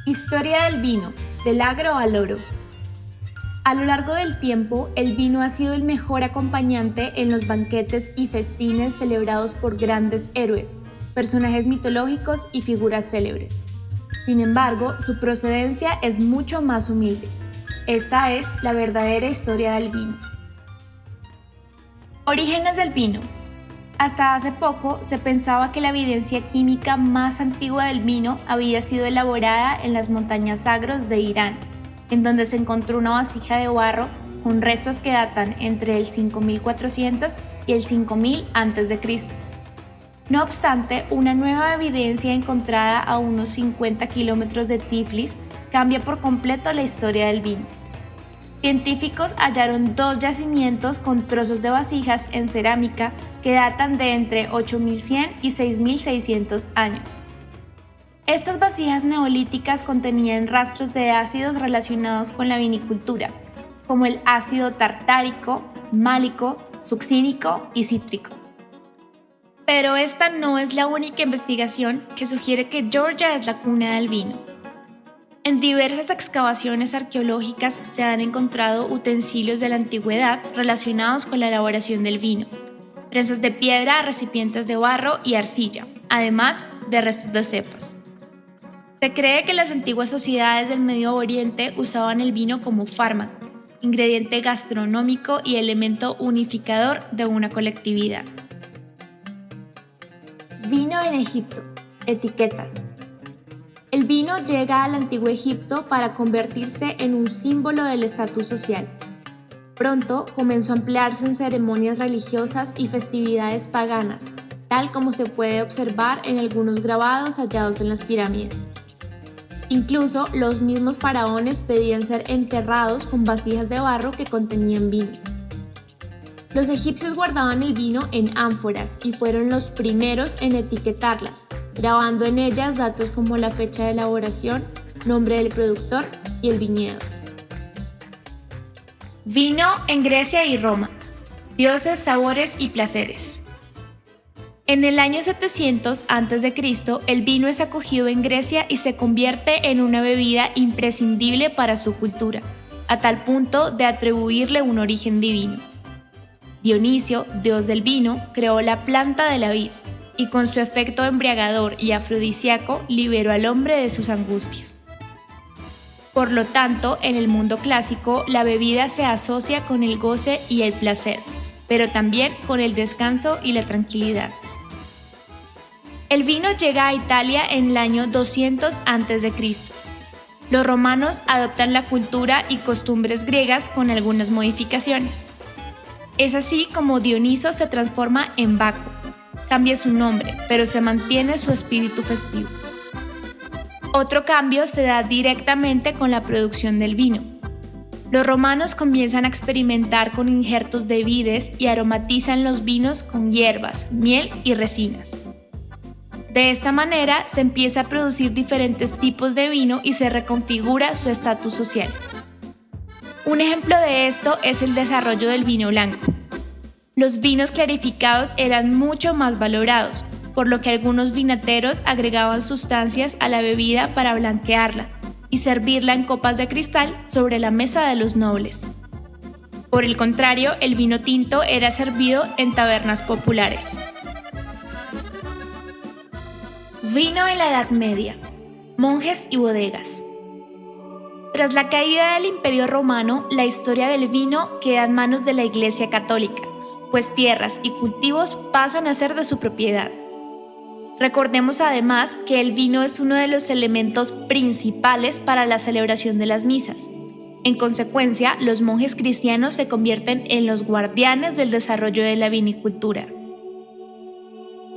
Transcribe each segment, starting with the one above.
Historia del vino, del agro al oro. A lo largo del tiempo, el vino ha sido el mejor acompañante en los banquetes y festines celebrados por grandes héroes, personajes mitológicos y figuras célebres. Sin embargo, su procedencia es mucho más humilde. Esta es la verdadera historia del vino. Orígenes del vino. Hasta hace poco se pensaba que la evidencia química más antigua del vino había sido elaborada en las montañas Zagros de Irán, en donde se encontró una vasija de barro con restos que datan entre el 5400 y el 5000 a.C. No obstante, una nueva evidencia encontrada a unos 50 kilómetros de Tiflis cambia por completo la historia del vino. Científicos hallaron 2 yacimientos con trozos de vasijas en cerámica que datan de entre 8100 y 6600 años. Estas vasijas neolíticas contenían rastros de ácidos relacionados con la vinicultura, como el ácido tartárico, málico, succínico y cítrico. Pero esta no es la única investigación que sugiere que Georgia es la cuna del vino. En diversas excavaciones arqueológicas se han encontrado utensilios de la antigüedad relacionados con la elaboración del vino, prensas de piedra, recipientes de barro y arcilla, además de restos de cepas. Se cree que las antiguas sociedades del Medio Oriente usaban el vino como fármaco, ingrediente gastronómico y elemento unificador de una colectividad. Vino en Egipto. Etiquetas. El vino llega al antiguo Egipto para convertirse en un símbolo del estatus social. Pronto comenzó a emplearse en ceremonias religiosas y festividades paganas, tal como se puede observar en algunos grabados hallados en las pirámides. Incluso los mismos faraones pedían ser enterrados con vasijas de barro que contenían vino. Los egipcios guardaban el vino en ánforas y fueron los primeros en etiquetarlas, grabando en ellas datos como la fecha de elaboración, nombre del productor y el viñedo. Vino en Grecia y Roma. Dioses, sabores y placeres. En el año 700 a.C., el vino es acogido en Grecia y se convierte en una bebida imprescindible para su cultura, a tal punto de atribuirle un origen divino. Dionisio, dios del vino, creó la planta de la vid y con su efecto embriagador y afrodisíaco liberó al hombre de sus angustias. Por lo tanto, en el mundo clásico, la bebida se asocia con el goce y el placer, pero también con el descanso y la tranquilidad. El vino llega a Italia en el año 200 a.C. Los romanos adoptan la cultura y costumbres griegas con algunas modificaciones. Es así como Dioniso se transforma en Baco. Cambia su nombre, pero se mantiene su espíritu festivo. Otro cambio se da directamente con la producción del vino. Los romanos comienzan a experimentar con injertos de vides y aromatizan los vinos con hierbas, miel y resinas. De esta manera se empieza a producir diferentes tipos de vino y se reconfigura su estatus social. Un ejemplo de esto es el desarrollo del vino blanco. Los vinos clarificados eran mucho más valorados, por lo que algunos vinateros agregaban sustancias a la bebida para blanquearla y servirla en copas de cristal sobre la mesa de los nobles. Por el contrario, el vino tinto era servido en tabernas populares. Vino en la Edad Media. Monjes y bodegas. Tras la caída del Imperio Romano, la historia del vino queda en manos de la Iglesia Católica, pues tierras y cultivos pasan a ser de su propiedad. Recordemos además que el vino es uno de los elementos principales para la celebración de las misas. En consecuencia, los monjes cristianos se convierten en los guardianes del desarrollo de la vinicultura.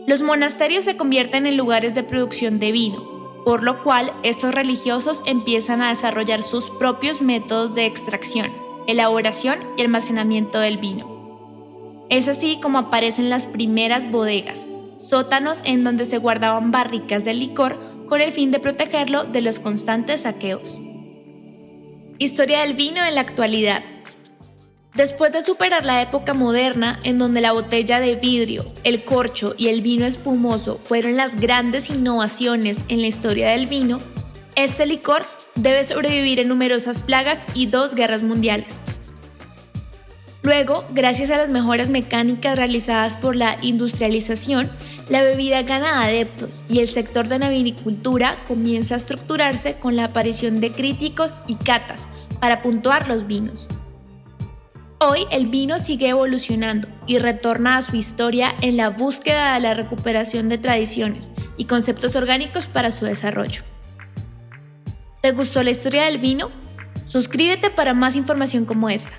Los monasterios se convierten en lugares de producción de vino, por lo cual estos religiosos empiezan a desarrollar sus propios métodos de extracción, elaboración y almacenamiento del vino. Es así como aparecen las primeras bodegas, sótanos en donde se guardaban barricas de licor con el fin de protegerlo de los constantes saqueos. Historia del vino en la actualidad. Después de superar la época moderna, en donde la botella de vidrio, el corcho y el vino espumoso fueron las grandes innovaciones en la historia del vino, Este licor debe sobrevivir en numerosas plagas y 2 guerras mundiales. Luego, gracias a las mejoras mecánicas realizadas por la industrialización, la bebida gana adeptos y el sector de la vinicultura comienza a estructurarse con la aparición de críticos y catas para puntuar los vinos. Hoy el vino sigue evolucionando y retorna a su historia en la búsqueda de la recuperación de tradiciones y conceptos orgánicos para su desarrollo. ¿Te gustó la historia del vino? Suscríbete para más información como esta.